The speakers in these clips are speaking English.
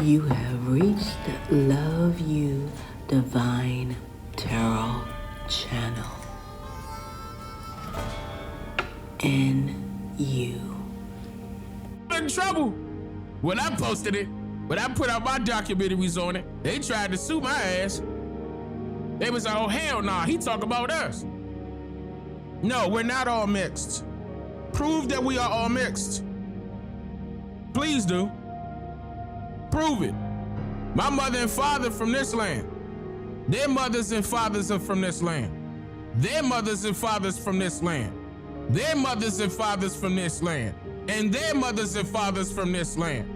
You have reached the Love You Divine Tarot channel. And you. In trouble. When I posted it, when I put out my documentaries on it, they tried to sue my ass. They was like, oh, hell nah, he talk about us. No, we're not all mixed. Prove that we are all mixed. Please do. Prove it. My mother and father from this land. Their mothers and fathers are from this land. Their mothers and fathers from this land. Their mothers and fathers from this land. And their mothers and fathers from this land.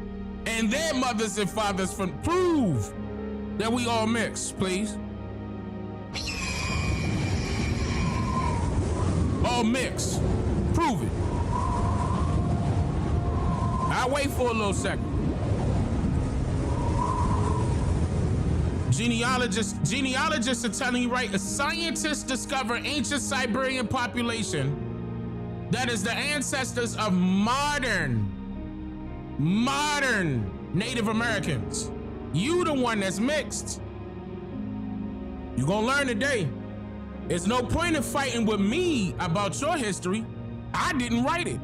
And their mothers and fathers from... Prove that we all mixed, please. All mixed. Prove it. I'll wait for a little second. Genealogists are telling you, right? Scientists discover ancient Siberian population that is the ancestors of modern Native Americans. You the one that's mixed. You gonna learn today. There's no point in fighting with me about your history. I didn't write it.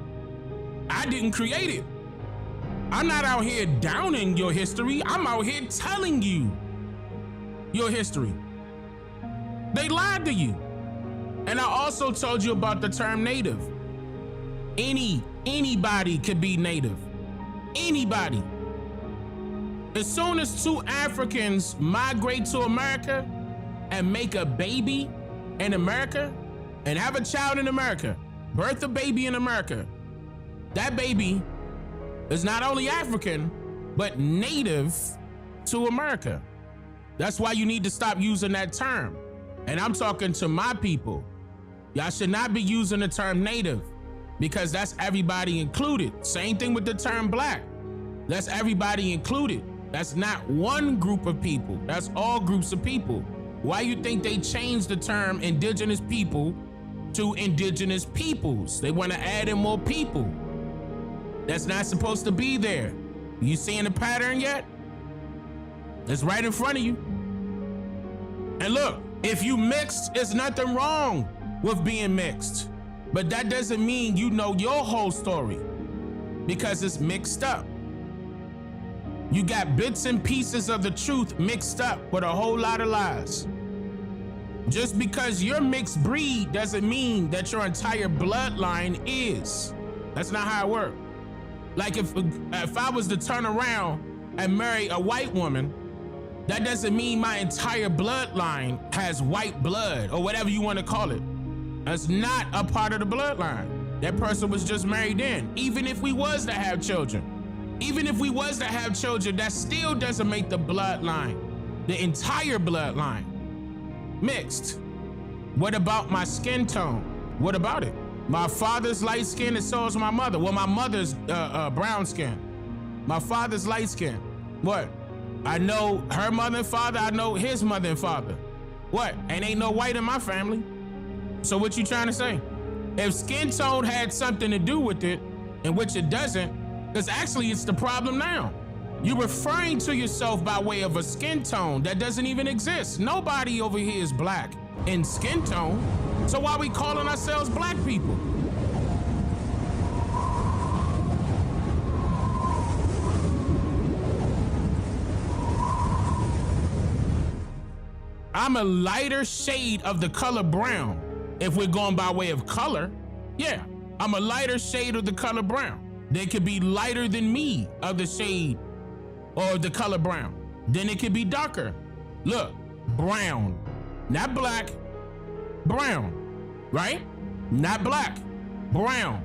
I didn't create it. I'm not out here downing your history. I'm out here telling you your history. They lied to you. And I also told you about the term native. Anybody could be native. Anybody. As soon as two Africans migrate to America and make a baby in America and have a child in America, birth a baby in America, that baby is not only African, but native to America. That's why you need to stop using that term. And I'm talking to my people. Y'all should not be using the term native because that's everybody included. Same thing with the term black. That's everybody included. That's not one group of people. That's all groups of people. Why you think they changed the term indigenous people to indigenous peoples? They want to add in more people. That's not supposed to be there. You seeing the pattern yet? It's right in front of you. And look, if you mixed, there's nothing wrong with being mixed. But that doesn't mean you know your whole story because it's mixed up. You got bits and pieces of the truth mixed up with a whole lot of lies. Just because you're mixed breed doesn't mean that your entire bloodline is. That's not how it works. Like if I was to turn around and marry a white woman, that doesn't mean my entire bloodline has white blood or whatever you want to call it. That's not a part of the bloodline. That person was just married in. Even if we was to have children, that still doesn't make the bloodline, the entire bloodline, mixed. What about my skin tone? What about it? My father's light skin and so is my mother. Well, my mother's brown skin. My father's light skin. What? I know her mother and father. I know his mother and father. What? And ain't no white in my family. So what you trying to say? If skin tone had something to do with it, in which it doesn't, because actually it's the problem now. You're referring to yourself by way of a skin tone that doesn't even exist. Nobody over here is black in skin tone. So why are we calling ourselves black people? I'm a lighter shade of the color brown. If we're going by way of color, yeah, I'm a lighter shade of the color brown. They could be lighter than me of the shade or the color brown. Then it could be darker. Look, brown, not black, brown, right? Not black, brown.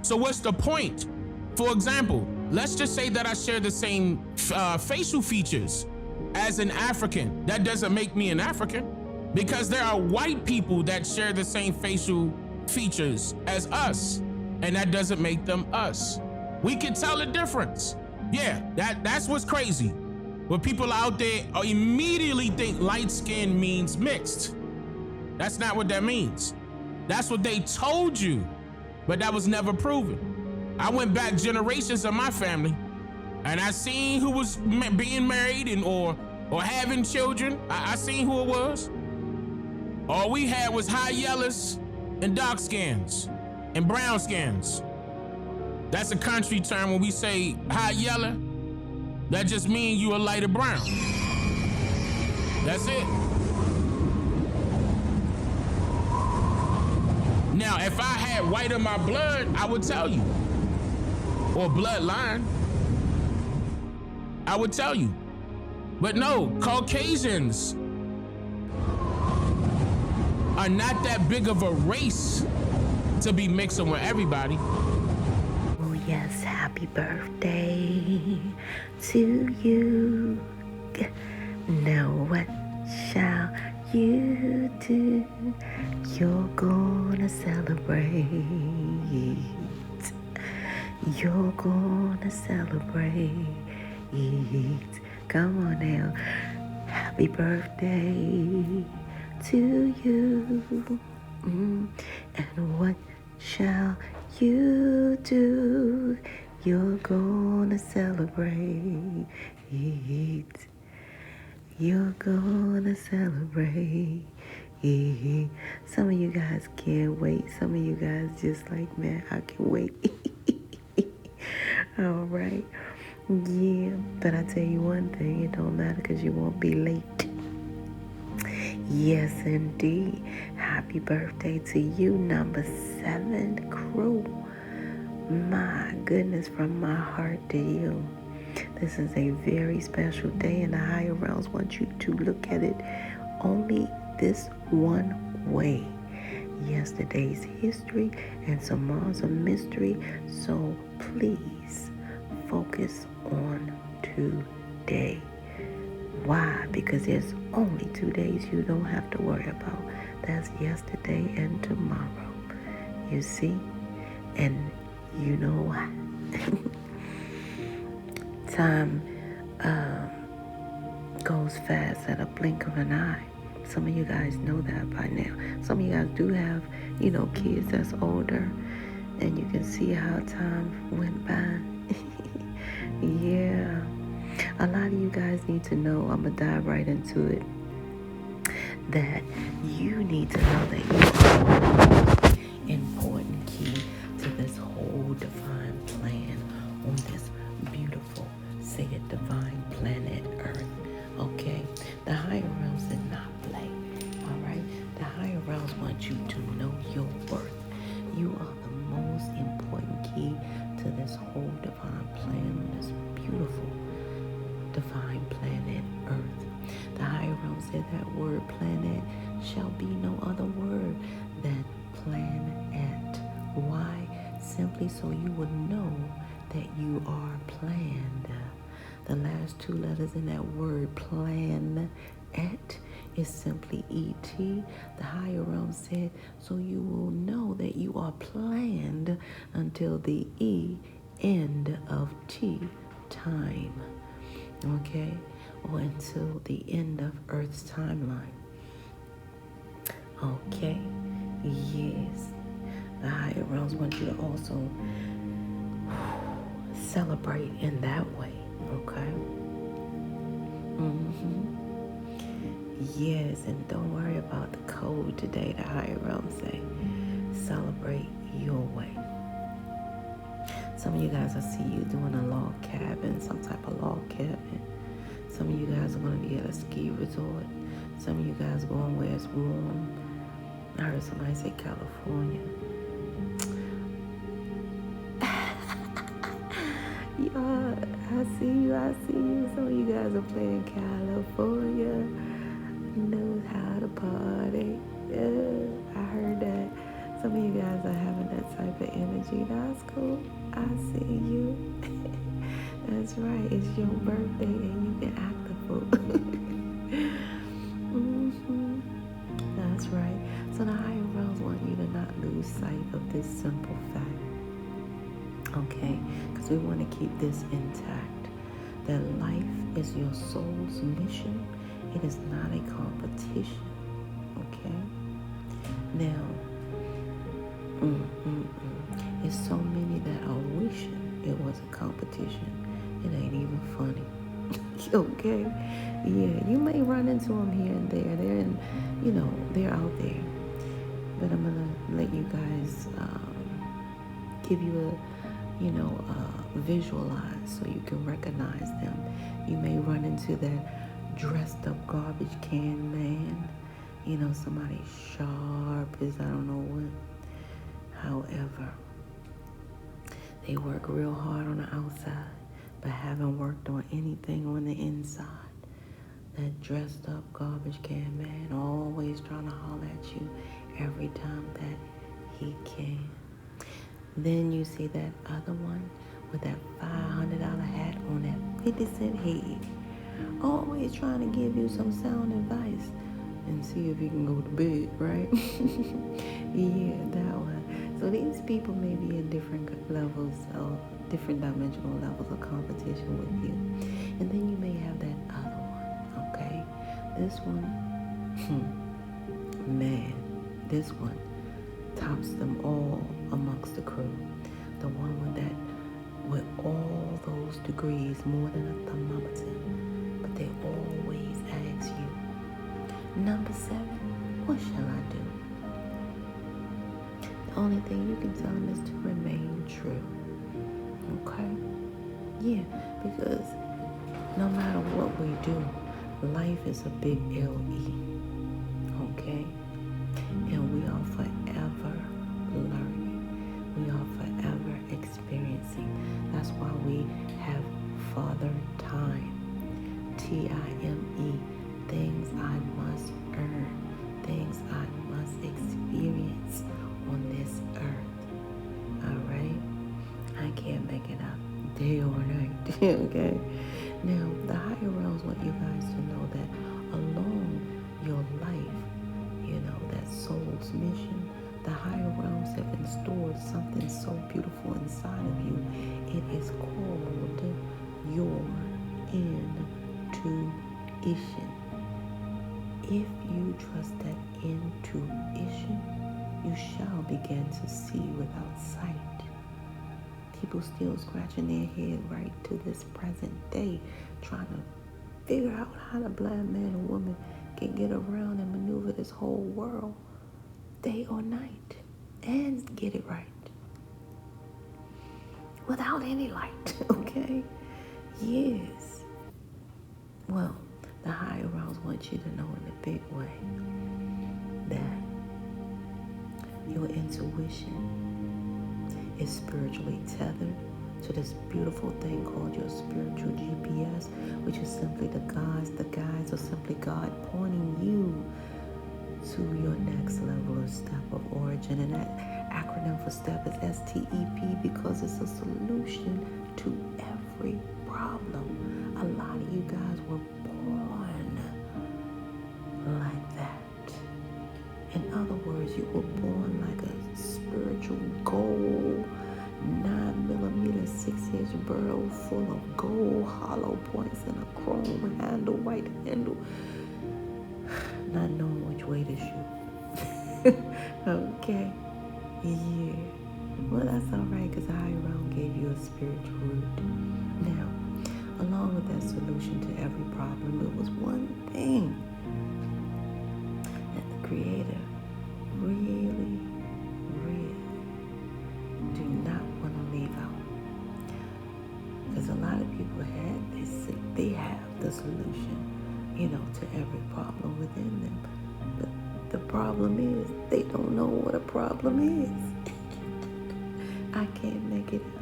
So what's the point? For example, let's just say that I share the same facial features as an African. That doesn't make me an African because there are white people that share the same facial features as us, and that doesn't make them us. We can tell the difference. Yeah, that's what's crazy. When people out there immediately think light skin means mixed. That's not what that means. That's what they told you, but that was never proven. I went back generations of my family And I seen who was being married and or having children. I seen who it was. All we had was high yellows and dark skins and brown skins. That's a country term. When we say high yellow, that just means you a lighter brown. That's it. Now, if I had white in my blood, I would tell you. Or bloodline, I would tell you. But no, Caucasians are not that big of a race to be mixing with everybody. Oh yes, happy birthday to you. Now what shall you do? You're gonna celebrate. You're gonna celebrate. Come on now. Happy birthday to you. And what shall you do? You're gonna celebrate. You're gonna celebrate. Some of you guys can't wait. Some of you guys just like, man, I can wait. All right. Yeah, but I tell you one thing, it don't matter because you won't be late. Yes, indeed. Happy birthday to you, number 7 crew. My goodness, from my heart to you. This is a very special day, and the higher realms want you to look at it only this one way. Yesterday's history and tomorrow's a mystery, so please focus on today. Why? Because there's only 2 days you don't have to worry about. That's yesterday and tomorrow. You see? And you know why? Time goes fast at a blink of an eye. Some of you guys know that by now. Some of you guys do have, kids that's older, and you can see how time went by. Yeah. A lot of you guys need to know, I'm going to dive right into it, that you need to know that you are an important key to this whole divine plan on this beautiful, say it, divine planet Earth. Okay? The higher realms did not play. All right? The higher realms want you to know your worth. You are the most important key to this whole divine plan on this beautiful divine planet Earth. The higher realms said that word planet shall be no other word than planet. Why? Simply so you would know that you are planned. The last 2 letters in that word, planet, is simply E-T. The higher realm said, so you will know that you are planned until the E, end of T, time. Okay? Or until the end of Earth's timeline. Okay? Yes. The higher realms want you to also celebrate in that way. Okay? Yes, and don't worry about the code today. The higher realms say, celebrate your way. Some of you guys, I see you doing a log cabin, some type of log cabin. Some of you guys are going to be at a ski resort. Some of you guys are going where it's warm. I heard somebody say California. Y'all, I see you. Some of you guys are playing California. Knows how to party. I heard that. Some of you guys are having that type of energy. That's cool. I see you. That's right. It's your birthday and you can act the fool. That's right. So the higher realms want you to not lose sight of this simple fact. Okay? Because we want to keep this intact. That life is your soul's mission. It is not a competition. Okay? Now, it's so many that are wishing it was a competition. It ain't even funny. Okay? Yeah, you may run into them here and there. They're in, they're out there. But I'm gonna let you guys give you visualize so you can recognize them. You may run into that dressed up garbage can man. Somebody sharp as I don't know what. However, they work real hard on the outside, but haven't worked on anything on the inside. That dressed up garbage can man always trying to holler at you every time that he can. Then you see that other one with that $500 hat on that 50-cent head, always trying to give you some sound advice and see if you can go to bed, right? Yeah, that one. So these people may be in different levels of different dimensional levels of competition with you. And then you may have that other one, okay? This one, man, this one tops them all amongst the crew. The one with all those degrees, more than a thermometer. But they always ask you, number 7, what shall I do? The only thing you can tell them is to remain true. Okay? Yeah, because no matter what we do, life is a big LE. Okay? And we are forever learning. We are forever experiencing. That's why we have Father Time. TIME. Things I must earn. Things I must experience on this earth. Alright? I can't make it up. Day or night. Okay? Now, the higher realms want you guys to know that along your life, that soul's mission, the higher realms have stored something so beautiful inside of you. It is called your intuition. If you trust that intuition, you shall begin to see without sight. People still scratching their head right to this present day, trying to figure out how the blind man or woman can get around and maneuver this whole world day or night and get it right without any light. Okay? Yes. Well, the higher realms want you to know in a big way that your intuition is spiritually tethered to this beautiful thing called your spiritual GPS, which is simply the guides, or simply God pointing you to your next level or step of origin. And that acronym for STEP is STEP because it's a solution to every problem. A lot of you guys were born like that. In other words, you were born like a spiritual gold 9mm 6-inch barrel full of gold hollow points and a chrome handle, white handle, not knowing which way to shoot. Okay? Yeah. Well, that's alright because the higher realm gave you a spiritual root. Now, along with that solution to every problem, there was one thing that the Creator really do not want to leave out. Because a lot of people they have the solution, to every problem within them. But the problem is they don't know what a problem is. I can't make it up.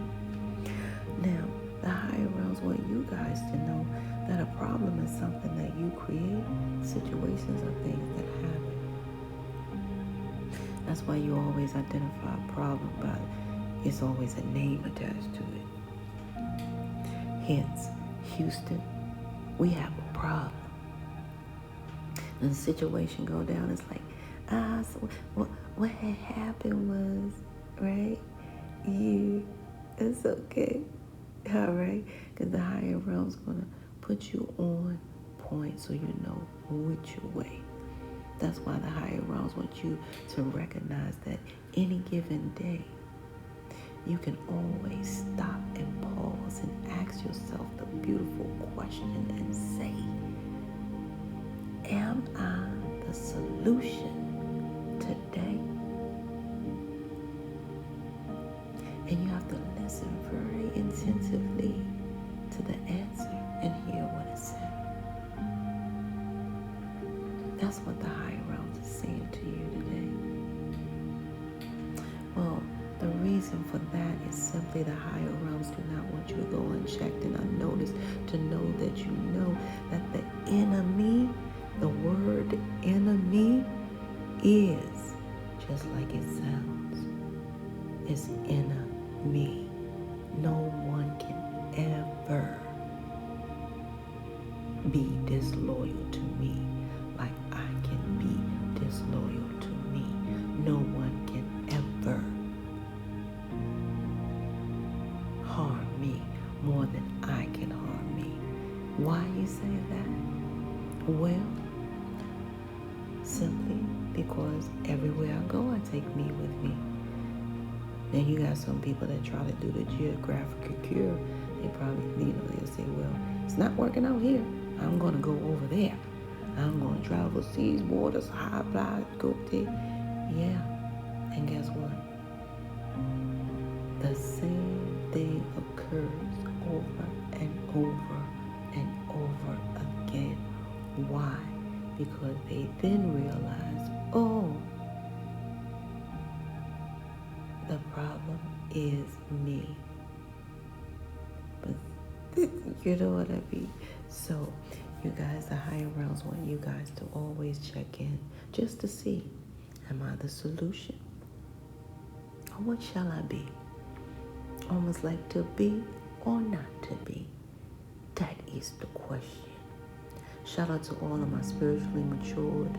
Now, the higher realms want you guys to know that a problem is something that you create, situations or things that happen. That's why you always identify a problem by it's always a name attached to it. Hence, Houston, we have a problem. And the situation go down, it's like, so what had happened was, right? Yeah, it's okay. All right? Because the higher realm's going to put you on point so you know which way. That's why the higher realms want you to recognize that any given day, you can always stop and pause and ask yourself the beautiful question and say, am I the solution today? And you have to listen very attentively to the answer and hear what it says. That's what the higher realms is saying to you today. Well, the reason for that is simply the higher realms do not want you to go unchecked and unnoticed, to know that you know that the enemy, the word enemy, is just like it sounds. It's enemy. No one can ever be disloyal to me like I can be disloyal to me. No one can ever harm me more than I can harm me. Why you say that? Well, simply because everywhere I go, I take me with me. Now you got some people that try to do the geographical cure. They probably, they'll say, well, it's not working out here. I'm going to go over there. I'm going to travel seas, waters, high fly, go there. Yeah. And guess what? The same thing occurs over and over and over again. Why? Because they then realize, oh, the problem is me. But you know what I mean? So, you guys, the higher realms want you guys to always check in just to see, am I the solution? Or what shall I be? Almost like to be or not to be. That is the question. Shout out to all of my spiritually matured.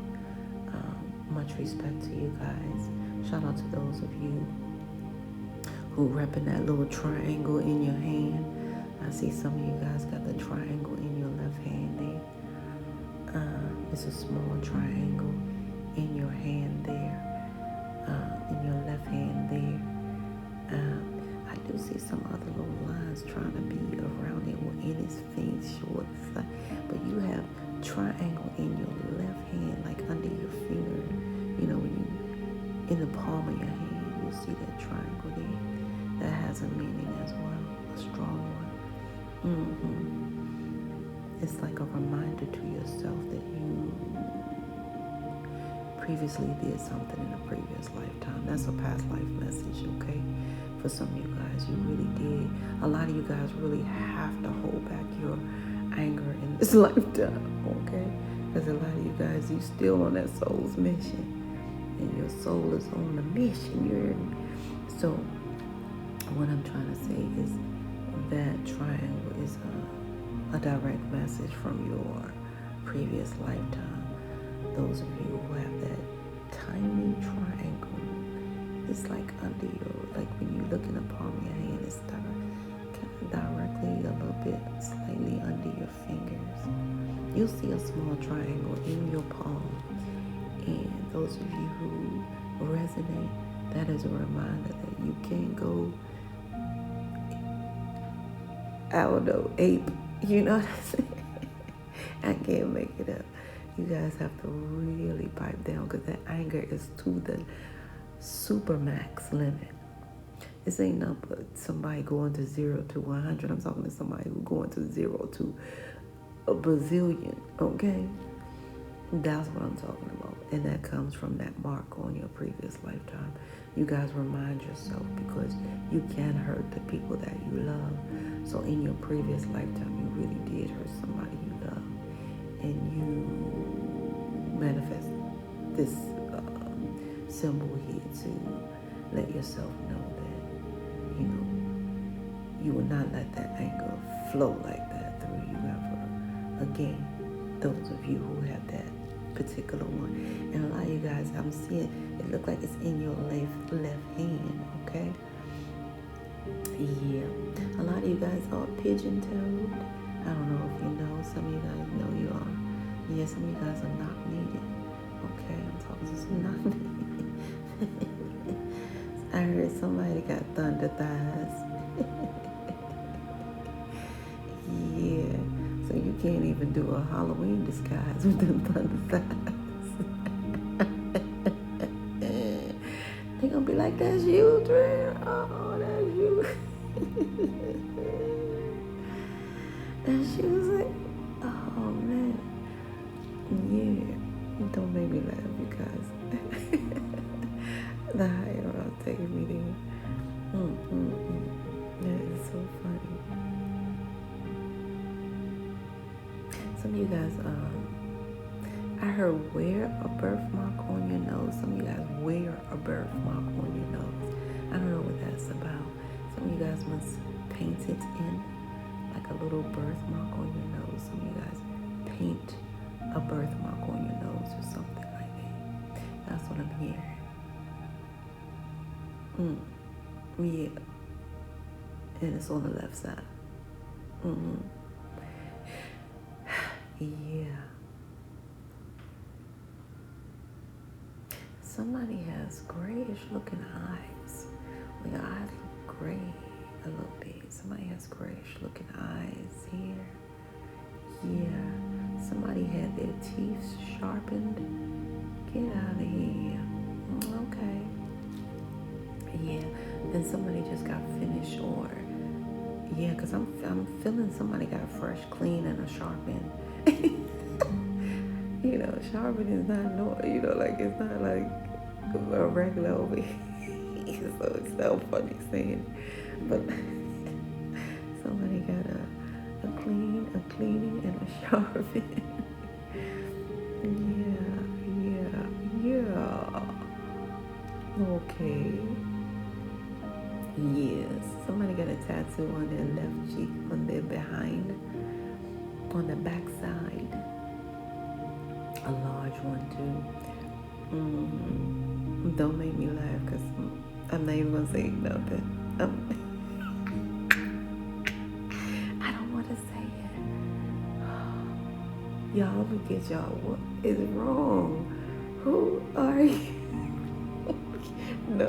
Much respect to you guys. Shout out to those of you who repping that little triangle in your hand. I see some of you guys got the triangle in your left hand there. It's a small triangle in your hand there, in your left hand there. I do see some other little lines trying to be around it or in his face, short, but you have triangle in your left hand, like under your finger. You know, when you in the palm of your hand, you'll see that triangle there. That has a meaning as well, a strong one. It's like a reminder to yourself that you previously did something in a previous lifetime. That's a past life message, okay? For some of you guys, you really did. A lot of you guys really have to hold back your anger in this lifetime, okay? Because a lot of you guys, you still on that soul's mission. And your soul is on the mission, you hear me? So, what I'm trying to say is that triangle is a direct message from your previous lifetime. Those of you who have that tiny triangle, it's like under your, like when you look in the palm of your hand, it's kind of directly a little bit, slightly under your fingers. You'll see a small triangle in your palm. And those of you who resonate, that is a reminder that you can't go, I don't know, ape. You know what I'm saying? I can't make it up. You guys have to really pipe down because that anger is to the supermax limit. This ain't nothing but somebody going to 0 to 100. I'm talking to somebody who's going to 0 to a bazillion, okay? That's what I'm talking about. And that comes from that mark on your previous lifetime. You guys remind yourself because you can hurt the people that you love. So in your previous lifetime, you really did hurt somebody you love. And you manifest this symbol here to let yourself know that, you know, you will not let that anger flow like that through you ever again. Those of you who have that particular one. And a lot of you guys, I'm seeing, it look like it's in your left hand, okay? Yeah. A lot of you guys are pigeon-toed. I don't know if you know. Some of you guys know you are. Yeah, some of you guys are not needed. Okay, I'm talking to some not needed. I heard somebody got thunder thighs. Yeah. So you can't even do a Halloween disguise with them thunder thighs. They gonna be like, that's you, Dre. Oh, that's you. That's you. Oh, man. Yeah. Don't make me laugh, you guys. The higher I'll take me there. That is so funny. Some of you guys, I heard wear a birthmark on your nose. Some of you guys wear a birthmark on your nose. I don't know what that's about. Some of you guys must paint it in like a little birthmark on your nose. Some of you guys paint a birthmark on your nose or something like that. That's what I'm hearing. Yeah. And it's on the left side. Yeah. Somebody has grayish looking eyes. Well, your eyes look gray a little bit. Somebody has grayish looking eyes here. Yeah. Somebody had their teeth sharpened. Get out of here. Okay. Yeah. And somebody just got finished, or yeah, because I'm feeling somebody got fresh, clean, and a sharpen. You know, sharpen is not like it's not like a regular over here. So it's so funny saying it. But somebody got a cleaning, and a sharpen. Yeah. Okay. Yes. Somebody got a tattoo on their left cheek, on their behind, on the back side. A large one too. Don't make me laugh, because I'm not even gonna say nothing. I don't want to say it. Y'all, let me get y'all. What is wrong? Who are you? No.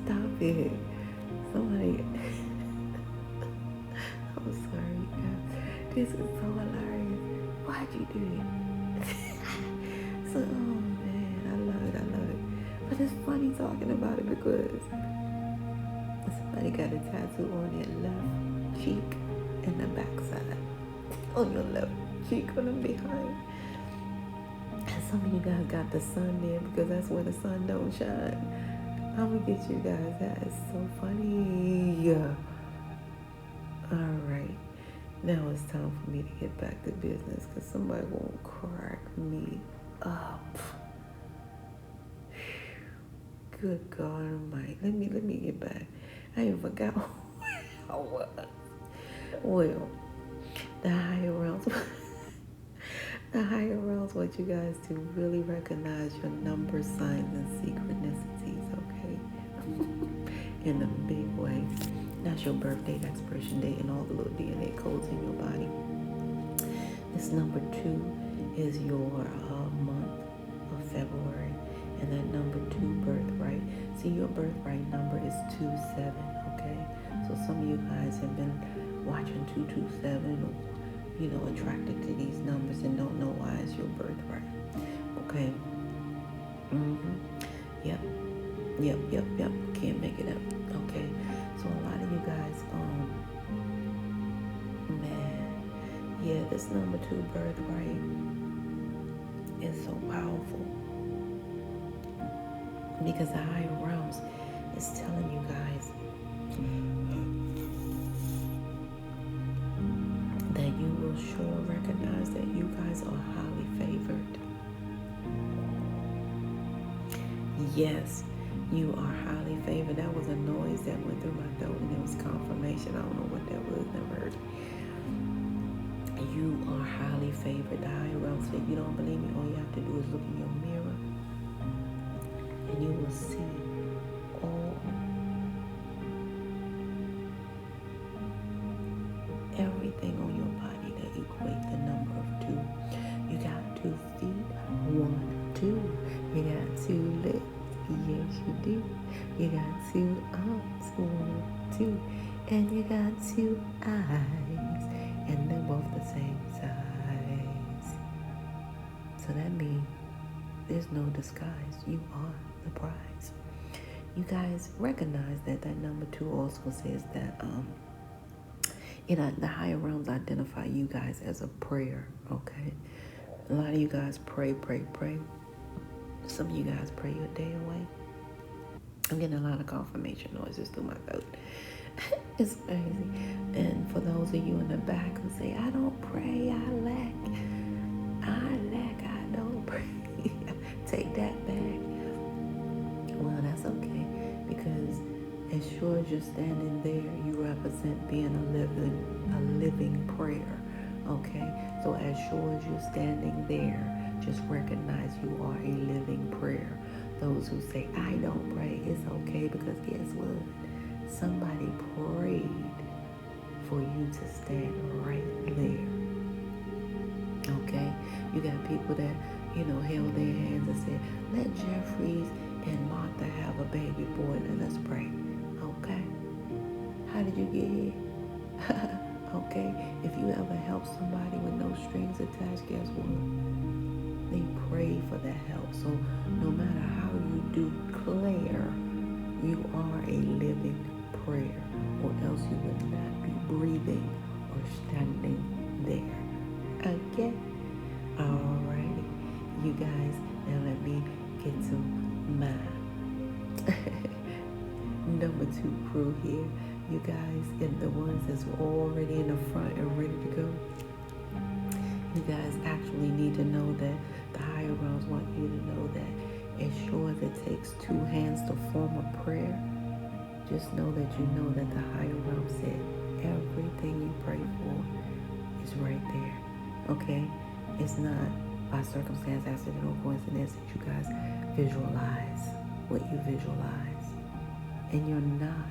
Stop it. Somebody. I'm sorry, guys. This is so hilarious. Why'd you do it? So, oh man, I love it. But it's funny talking about it, because somebody got a tattoo on their left cheek and the back side. On your left cheek, on the behind. And some of you guys got the sun there, because that's where the sun don't shine. I'm gonna get you guys. That is so funny. All right. Now it's time for me to get back to business, because somebody won't crack me up. Good God Almighty. Let me get back. I even forgot where I was. Well, the higher realms want you guys to really recognize your number, signs, and synchronicities, okay? In a big way. That's your birthday, expiration date, and all the little DNA codes in your body. This number 2 is your month of February, and that number 2 birthright. See, your birthright number is 27, okay? So some of you guys have been watching 227, or, attracted to these numbers and don't know why it's your birthright, okay? Yep. Can't make it up, okay? So a lot of you guys, this number 2 birthright is so powerful, because the higher realms is telling you guys that you will sure recognize that you guys are highly favored. Yes, you are highly favored. That was a noise that went through my throat, and it was confirmation. I don't know what that was, never heard. You are highly favored. The higher realms, if you don't believe me, all you have to do is look in your mirror, and you will see all everything on your body that equate the number of 2. You got 2 feet, 1, 2. You got 2 legs, do. You got two arms, 1, 2, and you got two eyes, and they're both the same size. So that means there's no disguise. You are the prize. You guys recognize that number 2 also says that the higher realms identify you guys as a prayer. Okay, a lot of you guys pray. Some of you guys pray your day away. I'm getting a lot of confirmation noises through my throat. It's crazy. And for those of you in the back who say, I don't pray, I lack, I don't pray. Take that back. Well, that's okay, because as sure as you're standing there, you represent being a living prayer. Okay? So as sure as you're standing there, just recognize you are a living prayer. Those who say, I don't pray, it's okay, because guess what? Somebody prayed for you to stand right there. Okay? You got people that, held their hands and said, let Jeffries and Martha have a baby boy, and let's pray. Okay? How did you get here? Okay? If you ever help somebody with no strings attached, guess what? They pray for that help. So no matter how you declare, you are a living prayer, or else you would not be breathing or standing there. Okay? Alrighty. You guys, now let me get to my number 2 crew here. You guys, and the ones that's already in the front and ready to go. You guys actually need to know that the higher realms want you to know that as sure as it takes 2 hands to form a prayer, just know that you know that the higher realm said everything you pray for is right there. Okay? It's not by circumstance, accident, or coincidence that you guys visualize what you visualize. And you're not,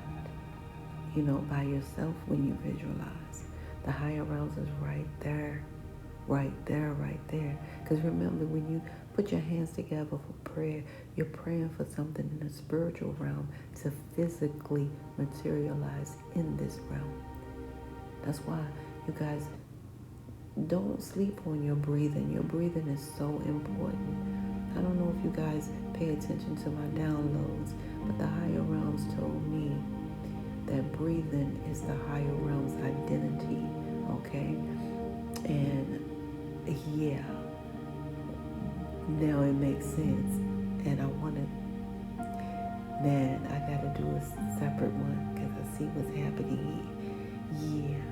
by yourself when you visualize. The higher realms is right there. Right there. Because remember, when you put your hands together for prayer, you're praying for something in the spiritual realm to physically materialize in this realm. That's why you guys don't sleep on your breathing. Your breathing is so important. I don't know if you guys pay attention to my downloads, but the higher realms told me that breathing is the higher realm's identity. Okay? And yeah, now it makes sense. And I gotta do a separate one because I see what's happening here. Yeah.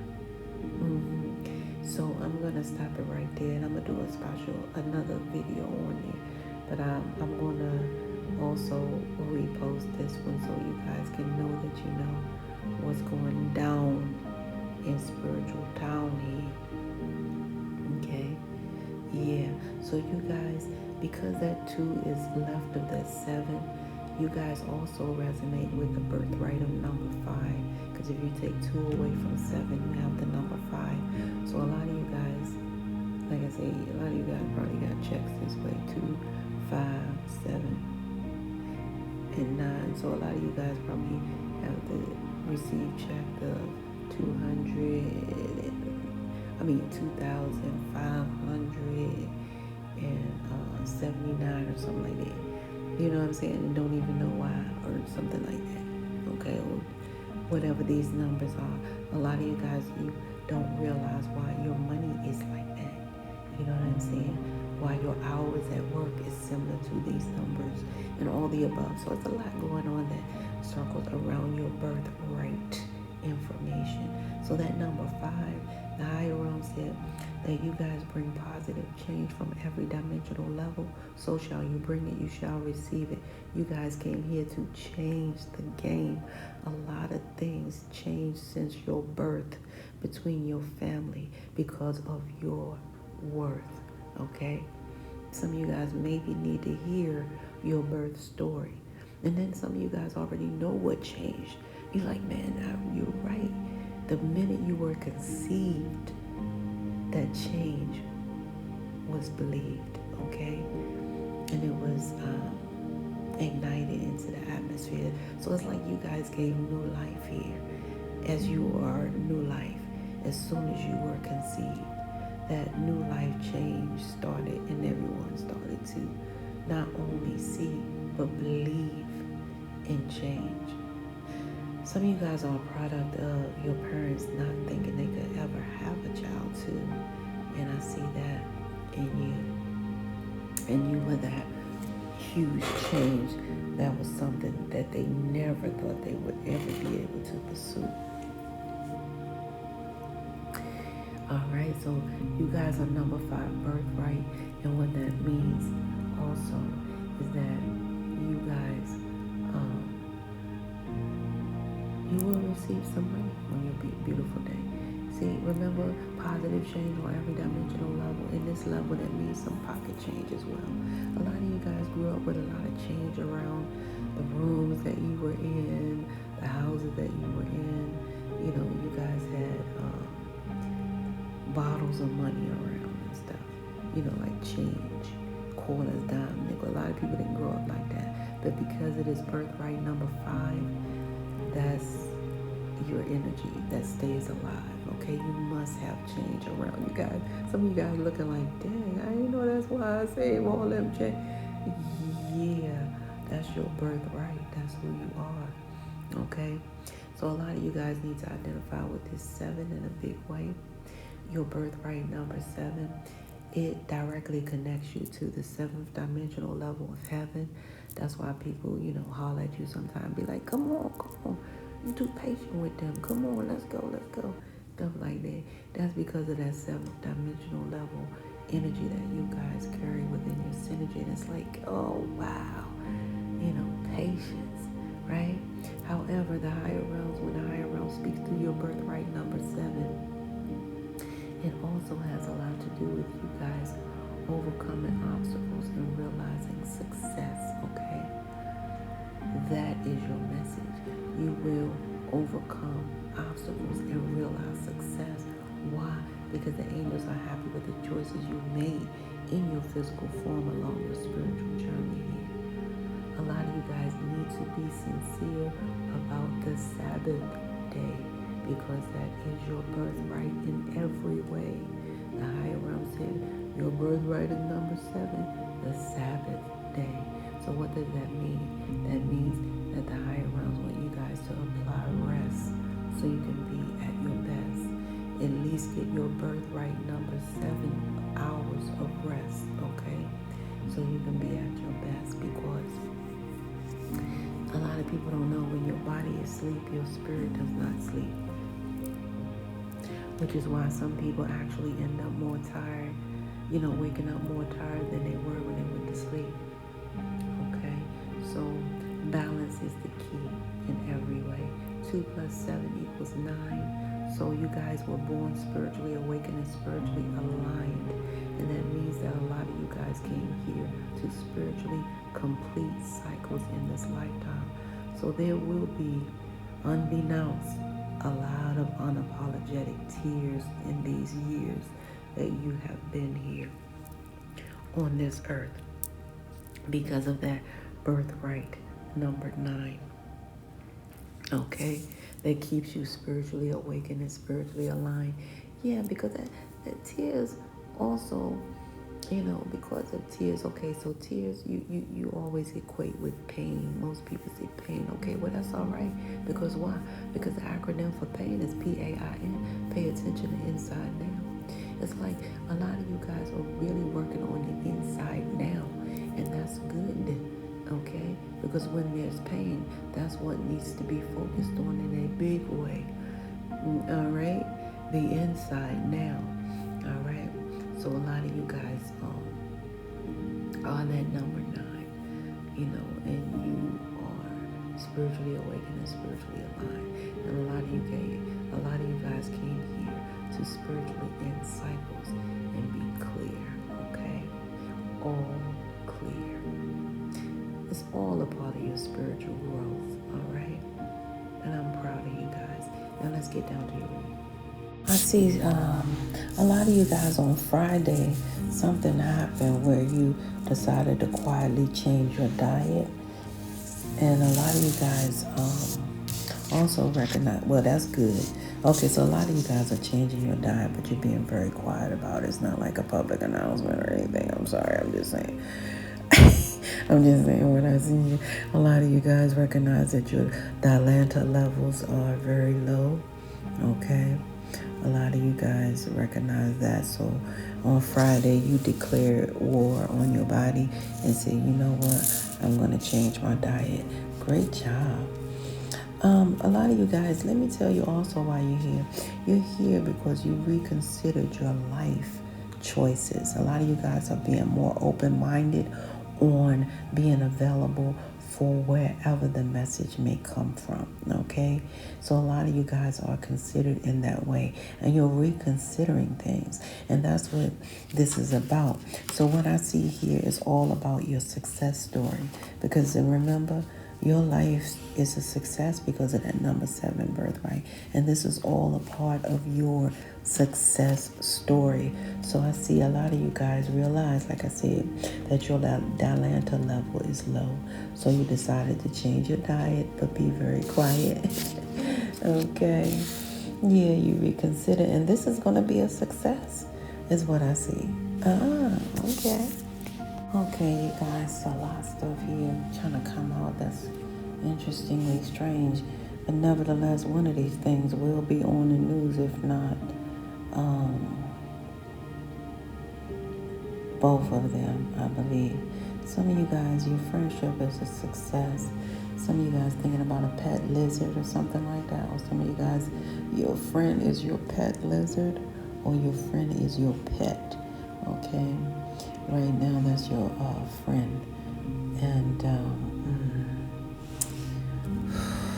So I'm gonna stop it right there, and I'm gonna do another video on it. But I'm gonna also repost this one so you guys can know that you know what's going down in spiritual town here. Okay? Yeah. So you guys, because that 2 is left of that 7, you guys also resonate with the birthright of number 5. Because if you take 2 away from 7, you have the number 5. So a lot of you guys, like I say, a lot of you guys probably got checks this way: 2, 5, 7, and 9. So a lot of you guys probably have the received check of 2,579 or something like that. You know what I'm saying? And don't even know why, or something like that. Okay, or whatever these numbers are. A lot of you guys, you don't realize why your money is like that. You know what I'm saying? Why your hours at work is similar to these numbers and all the above. So it's a lot going on that circles around your birthright information. So that number 5, the higher realm said that you guys bring positive change from every dimensional level. So shall you bring it, you shall receive it. You guys came here to change the game. A lot of things changed since your birth between your family because of your worth. Okay? Some of you guys maybe need to hear your birth story. And then some of you guys already know what changed. You're like, man, you're right. The minute you were conceived, that change was believed, okay? And it was ignited into the atmosphere. So it's like you guys gave new life here, as you are new life. As soon as you were conceived, that new life change started, and everyone started to not only see but believe in change. Some of you guys are a product of your parents not thinking they could ever have a child too, and I see that in you. And you were that huge change. That was something that they never thought they would ever be able to pursue. All right, so you guys are number 5 birthright, and what that means also is that you guys, you will receive some money on your beautiful day. See, remember, positive change on every dimensional level. In this level, that means some pocket change as well. A lot of you guys grew up with a lot of change around the rooms that you were in, the houses that you were in. You know, you guys had bottles of money around and stuff. You know, like change, quarters, dime, nickel. A lot of people didn't grow up like that. But because it is birthright number 5, that's your energy that stays alive. Okay, you must have change around you guys. Some of you guys looking like, dang, I didn't know that's why I save all them change. Yeah, that's your birthright. That's who you are. Okay, so a lot of you guys need to identify with this 7 in a big way. Your birthright number 7, it directly connects you to the 7th dimensional level of heaven. That's why people, you know, holler at you sometimes, be like, come on, you too patient with them. Come on, let's go. Stuff like that. That's because of that 7th dimensional level energy that you guys carry within your synergy. And it's like, oh, wow, you know, patience, right? However, the higher realms, when the higher realm speaks through your birthright number 7, it also has a lot to do with you guys overcoming obstacles and realizing success, okay? That is your message. You will overcome obstacles and realize success. Why? Because the angels are happy with the choices you made in your physical form along your spiritual journey here. A lot of you guys need to be sincere about the Sabbath day, because that is your birthright in every way. The higher realm said your birthright is number 7, the Sabbath day. So what does that mean? That means that the higher realms want you guys to apply rest so you can be at your best. At least get your birthright number 7 hours of rest, okay? So you can be at your best, because a lot of people don't know when your body is asleep, your spirit does not sleep. Which is why some people actually end up more tired, you know, waking up more tired than they were when they went to sleep. Okay? So balance is the key in every way. 2 + 7 = 9. So you guys were born spiritually awakened and spiritually aligned. And that means that a lot of you guys came here to spiritually complete cycles in this lifetime. So there will be, unbeknownst, a lot of unapologetic tears in these years that you have been here on this earth because of that birthright number 9. Okay? That keeps you spiritually awakened and spiritually aligned. Yeah, because that tears also, you know, because of tears. Okay, so tears, you always equate with pain. Most people say pain. Okay, well, that's all right. Because why? Because the acronym for pain is PAIN. Pay attention to inside now. It's like a lot of you guys are really working on the inside now, and that's good. Okay, because when there's pain, that's what needs to be focused on in a big way. All right, the inside now. All right. So a lot of you guys are that number 9, you know, and you are spiritually awakened and spiritually aligned. And a lot of you guys came here to spiritually end cycles and be clear, okay? All clear. It's all a part of your spiritual growth, all right? And I'm proud of you guys. Now let's get down to your reading. I see a lot of you guys on Friday, something happened where you decided to quietly change your diet. And a lot of you guys also recognize, well, that's good. Okay, so a lot of you guys are changing your diet, but you're being very quiet about it. It's not like a public announcement or anything. I'm sorry, I'm just saying. I'm just saying what I see. A lot of you guys recognize that your Dialanta levels are very low. Okay. A lot of you guys recognize that. So on Friday, you declared war on your body and said, you know what? I'm going to change my diet. Great job. A lot of you guys, let me tell you also why you're here. You're here because you reconsidered your life choices. A lot of you guys are being more open-minded on being available for wherever the message may come from, okay? So a lot of you guys are considered in that way, and you're reconsidering things, and that's what this is about. So what I see here is all about your success story, because remember, your life is a success because of that number 7 birthright. And this is all a part of your success story. So I see a lot of you guys realize, like I said, that your Dialanta level is low. So you decided to change your diet, but be very quiet. Okay. Yeah, you reconsider. And this is going to be a success, is what I see. Okay. Okay, you guys, a lot of stuff here trying to come out that's interestingly strange. But nevertheless, one of these things will be on the news, if not both of them, I believe. Some of you guys, your friendship is a success. Some of you guys thinking about a pet lizard or something like that. Or some of you guys, your friend is your pet lizard or your friend is your pet. Okay? Right now, that's your friend. And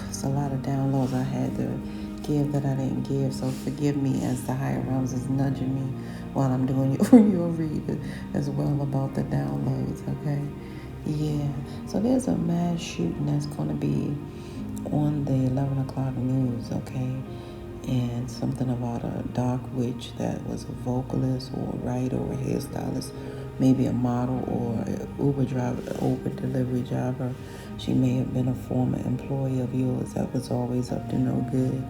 it's a lot of downloads I had to give that I didn't give. So forgive me as the higher realms is nudging me while I'm doing your read as well about the downloads, okay? Yeah. So there's a mass shooting that's going to be on the 11 o'clock news, okay? And something about a dark witch that was a vocalist or a writer or a hairstylist, maybe a model or an Uber driver, Uber delivery driver. She may have been a former employee of yours that was always up to no good,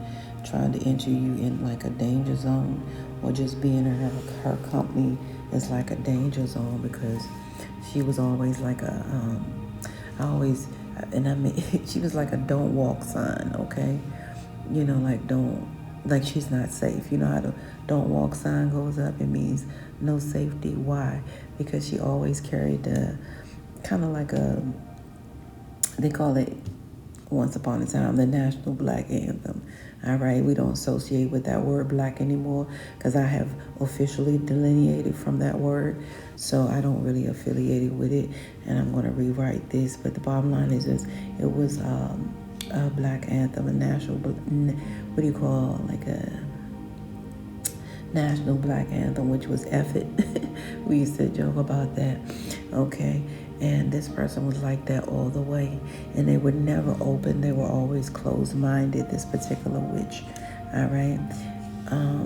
trying to enter you in like a danger zone, or just being in her company is like a danger zone because she was always like she was like a don't walk sign, okay? You know, like she's not safe. You know how the don't walk sign goes up? It means no safety. Why? Because she always carried the kind of like they call it once upon a time the National Black Anthem. All right, we don't associate with that word black anymore because I have officially delineated from that word. So I don't really affiliate it with it, and I'm going to rewrite this. But the bottom line is this: it was a black anthem, a national, what do you call, like a national black anthem, which was F it. We used to joke about that, okay? And this person was like that all the way. And they were never open. They were always closed-minded, this particular witch, all right? I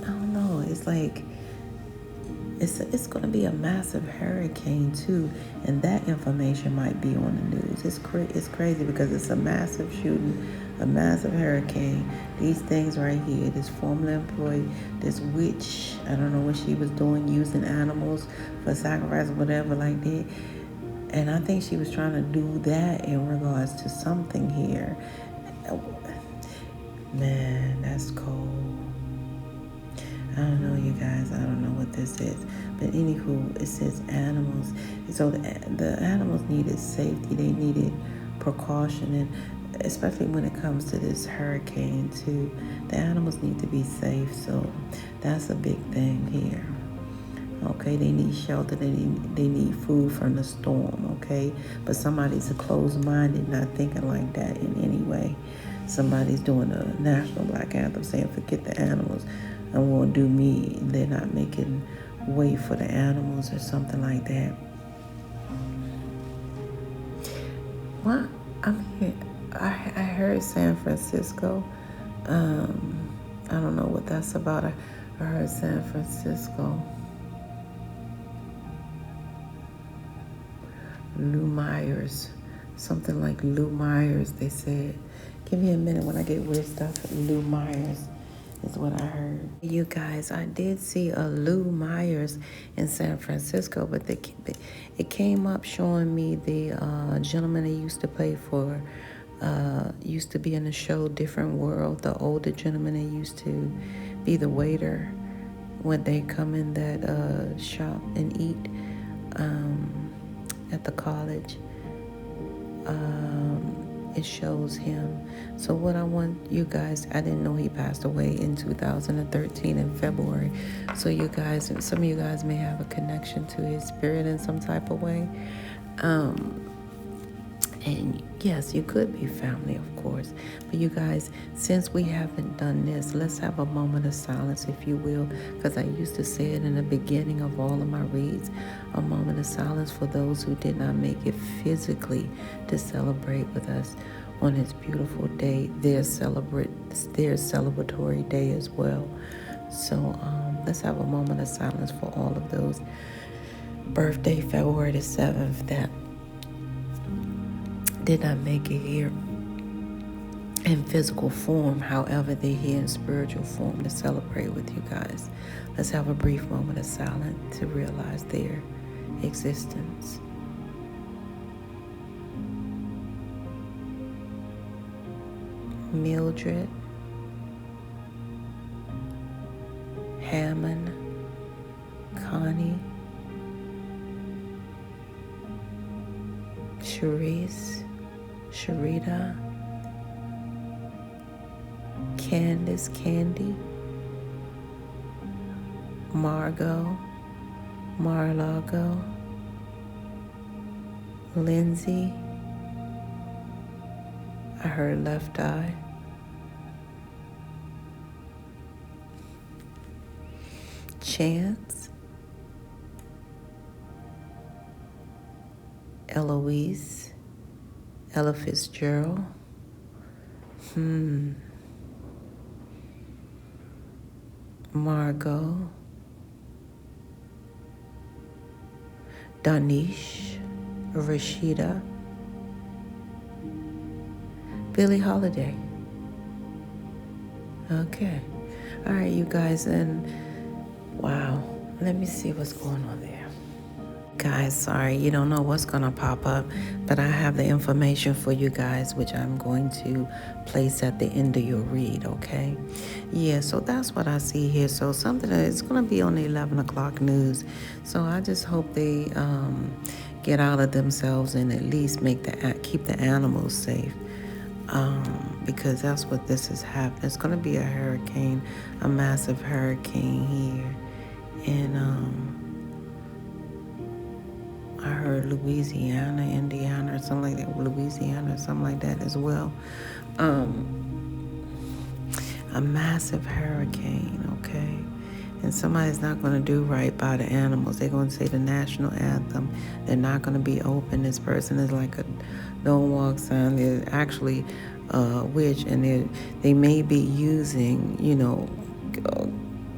don't know. It's like, it's going to be a massive hurricane, too. And that information might be on the news. It's crazy because it's a massive shooting, a massive hurricane. These things right here, this former employee, this witch, I don't know what she was doing, using animals for sacrifice or whatever like that. And I think she was trying to do that in regards to something here. Man, that's cold. I don't know, you guys. I don't know what this is. But anywho, it says animals. So the animals needed safety. They needed precaution. And especially when it comes to this hurricane, too. The animals need to be safe. So that's a big thing here. Okay, they need shelter. They need food from the storm, okay? But somebody's a closed-minded, not thinking like that in any way. Somebody's doing a national black anthem saying, forget the animals. I won't do me. They're not making way for the animals or something like that. What? I'm here. I heard San Francisco. I don't know what that's about. I heard San Francisco. Lou Myers Something like Lou Myers, they said. Give me a minute when I get weird stuff. Lou Myers is what I heard. You guys, I did see a Lou Myers in San Francisco, but it came up showing me the gentleman that used to play for, used to be in the show Different World, the older gentleman that used to be the waiter when they come in that shop and eat at the college. It shows him. So what I want you guys, I didn't know he passed away in 2013 in February. So you guys, some of you guys may have a connection to his spirit in some type of way. And yes, you could be family, of course. But you guys, since we haven't done this, let's have a moment of silence, if you will, because I used to say it in the beginning of all of my reads, a moment of silence for those who did not make it physically to celebrate with us on this beautiful day, their celebratory day as well. So let's have a moment of silence for all of those birthday February the 7th that did not make it here in physical form. However, they're here in spiritual form to celebrate with you guys. Let's have a brief moment of silence to realize their existence. Mildred Hammond, Connie, Sharice, Sharita, Candace, Candy, Margot, Marlago, Lindsay, I heard Left Eye, Chance, Eloise, Ella Fitzgerald, Margot, Danish, Rashida, Billie Holiday. Okay. All right, you guys, and wow, let me see what's going on there. Guys, sorry, you don't know what's gonna pop up, but I have the information for you guys, which I'm going to place at the end of your read, okay? Yeah, so that's what I see here. So something that is gonna be on the 11 o'clock news. So I just hope they get out of themselves and at least keep the animals safe. Because that's what this is happening. It's gonna be a hurricane, a massive hurricane here, and I heard Louisiana, Indiana, or something like that. Louisiana, or something like that as well. A massive hurricane, okay? And somebody's not going to do right by the animals. They're going to say the national anthem. They're not going to be open. This person is like a don't walk sign. They're actually a witch, and they may be using,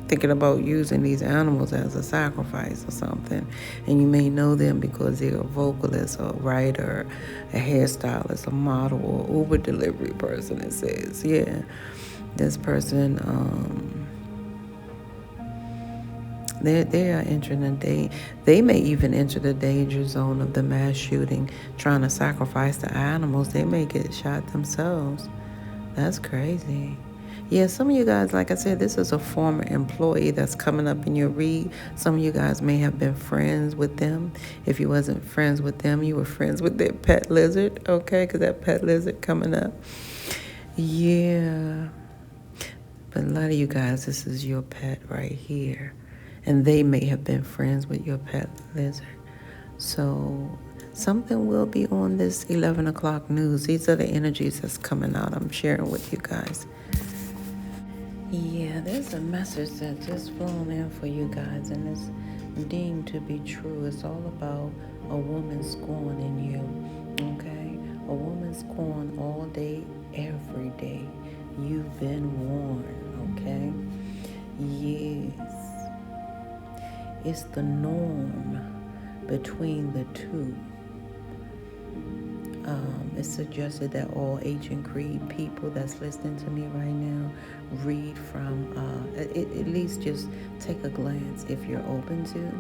thinking about using these animals as a sacrifice or something. And you may know them because they're a vocalist or a writer, a hairstylist, a model, or Uber delivery person, it says. Yeah, this person, they are entering they may even enter the danger zone of the mass shooting, trying to sacrifice the animals. They may get shot themselves. That's crazy. Yeah, some of you guys, like I said, this is a former employee that's coming up in your read. Some of you guys may have been friends with them. If you wasn't friends with them, you were friends with their pet lizard, okay? Because that pet lizard coming up. Yeah. But a lot of you guys, this is your pet right here. And they may have been friends with your pet lizard. So something will be on this 11 o'clock news. These are the energies that's coming out. I'm sharing with you guys. Yeah, there's a message that just flown in for you guys, and it's deemed to be true. It's all about a woman scorning you, okay? A woman scorn all day, every day. You've been warned, okay? Yes. It's the norm between the two. It's suggested that all ancient creed people that's listening to me right now read from, at least just take a glance if you're open to.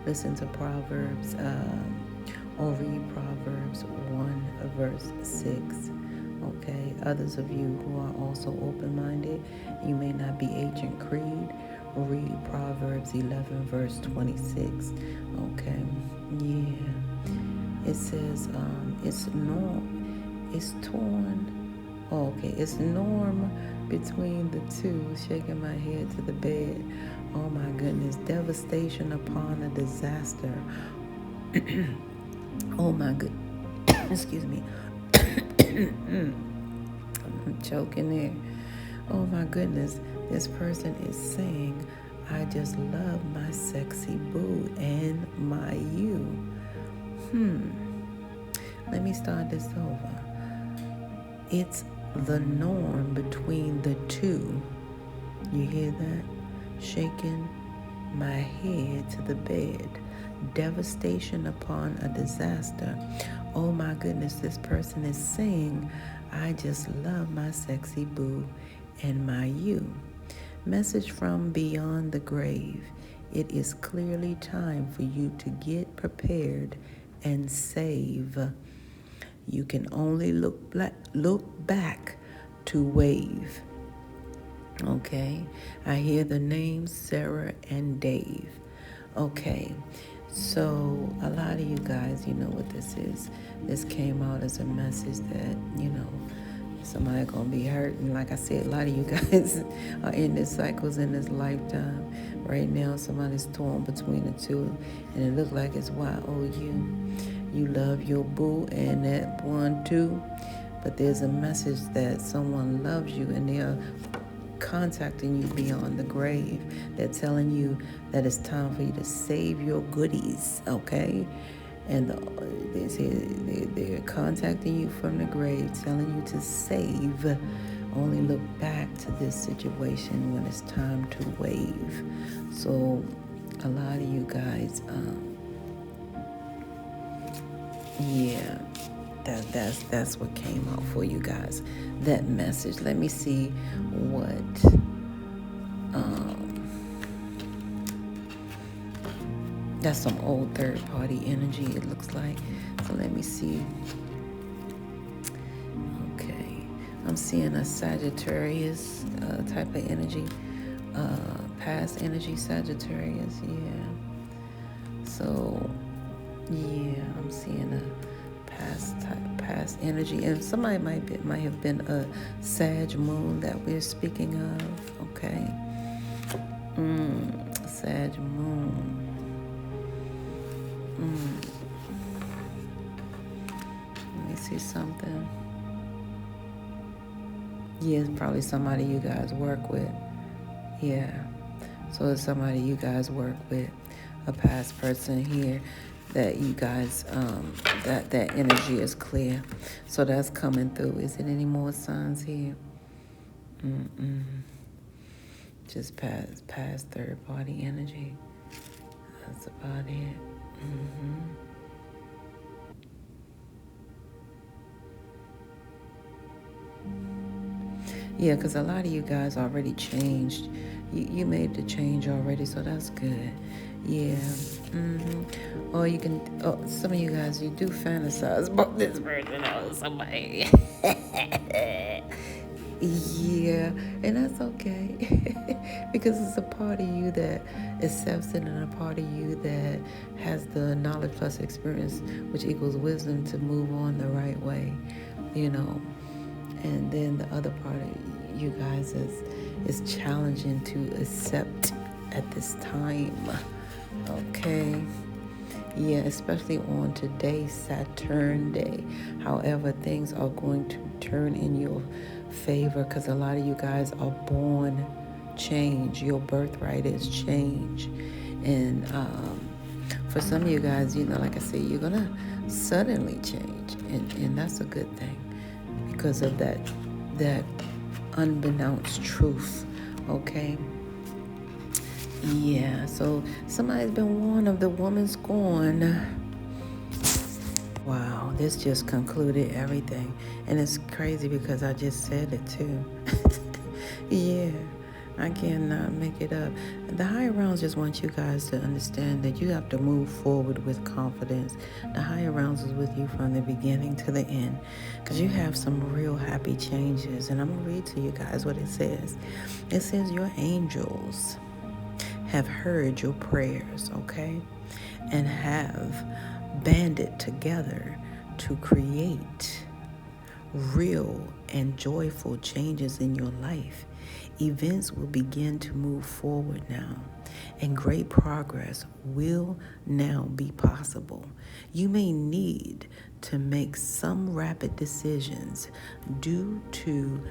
Listen to Proverbs, or read Proverbs 1 verse 6. Okay, others of you who are also open-minded, you may not be ancient creed, read Proverbs 11 verse 26. Okay, yeah. It says, it's norm between the two, shaking my head to the bed. Oh my goodness, devastation upon a disaster. Oh my good, excuse me. I'm choking there. Oh my goodness, this person is saying, I just love my sexy boo and my you. Let me start this over. It's the norm between the two. You hear that? Shaking my head to the bed. Devastation upon a disaster. Oh my goodness, this person is saying, I just love my sexy boo and my you. Message from beyond the grave. It is clearly time for you to get prepared and save. You can only look back to wave. Okay, I hear the names Sarah and Dave. Okay, so a lot of you guys, you know what this is. This came out as a message that, somebody gonna be hurt. And like I said, a lot of you guys are in this cycles in this lifetime. Right now, somebody's torn between the two, and it looks like it's YOU. You love your boo and that one too, but there's a message that someone loves you and they're contacting you beyond the grave. They're telling you that it's time for you to save your goodies, okay? And they're contacting you from the grave, telling you to save. Only look back to this situation when it's time to wave. So a lot of you guys, yeah, that's what came out for you guys. That message. Let me see what that's some old third party energy, it looks like. So let me see. Okay. I'm seeing a Sagittarius type of energy. Past energy, Sagittarius, yeah. So yeah, I'm seeing a past energy, and somebody might have been a Sag moon that we're speaking of. Okay, Sag moon. Let me see something. Yeah, it's probably somebody you guys work with. Yeah, so it's somebody you guys work with, a past person here that you guys, that energy is clear. So that's coming through. Is it any more signs here? Just past third party energy. That's about it. Yeah, because a lot of you guys already changed. You made the change already, so that's good. Yeah. Or you can, some of you guys, you do fantasize about this person or somebody. Yeah, and that's okay. Because it's a part of you that accepts it, and a part of you that has the knowledge plus experience, which equals wisdom to move on the right way, And then the other part of you guys is challenging to accept at this time. Okay. Yeah, especially on today's Saturn day. However, things are going to turn in your favor because a lot of you guys are born change. Your birthright is change. And for some of you guys, like I said, you're going to suddenly change. And that's a good thing because of that unbeknownst truth. Okay. Yeah, so somebody's been warned of the woman scorn. Wow, this just concluded everything. And it's crazy because I just said it too. Yeah, I cannot make it up. The higher realms just want you guys to understand that you have to move forward with confidence. The higher realms is with you from the beginning to the end because you have some real happy changes. And I'm going to read to you guys what it says. It says, your angels have heard your prayers, okay, and have banded together to create real and joyful changes in your life. Events will begin to move forward now, and great progress will now be possible. You may need to make some rapid decisions due to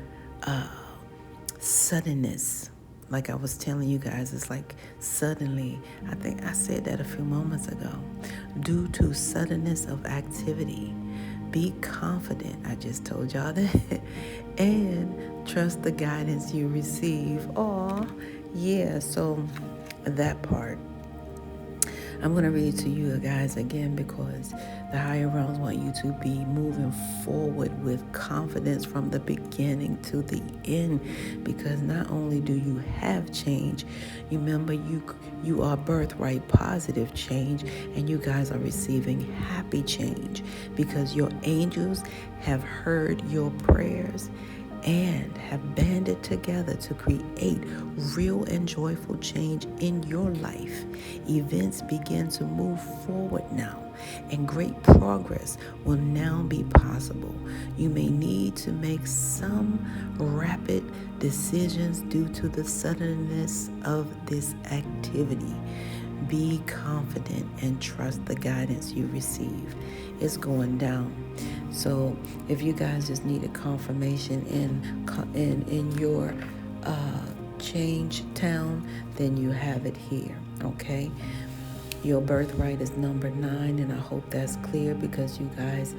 suddenness. Like I was telling you guys, it's like suddenly. I think I said that a few moments ago. Due to suddenness of activity, be confident. I just told y'all that. And trust the guidance you receive. Oh, yeah. So that part. I'm going to read to you guys again because the higher realms want you to be moving forward with confidence from the beginning to the end, because not only do you have change, you remember you are birthright positive change, and you guys are receiving happy change because your angels have heard your prayers and have banded together to create real and joyful change in your life. Events begin to move forward now, and great progress will now be possible. You may need to make some rapid decisions due to the suddenness of this activity. Be confident and trust the guidance you receive. It's going down. So if you guys just need a confirmation in your change town, then you have it here, okay? Your birthright is number 9, and I hope that's clear because you guys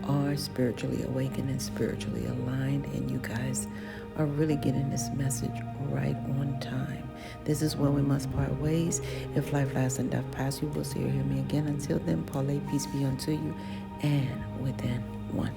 are spiritually awakened and spiritually aligned, and you guys are really getting this message right on time. This is when we must part ways. If life lasts and death pass, you will see or hear me again. Until then, parlay, peace be unto you, and within one.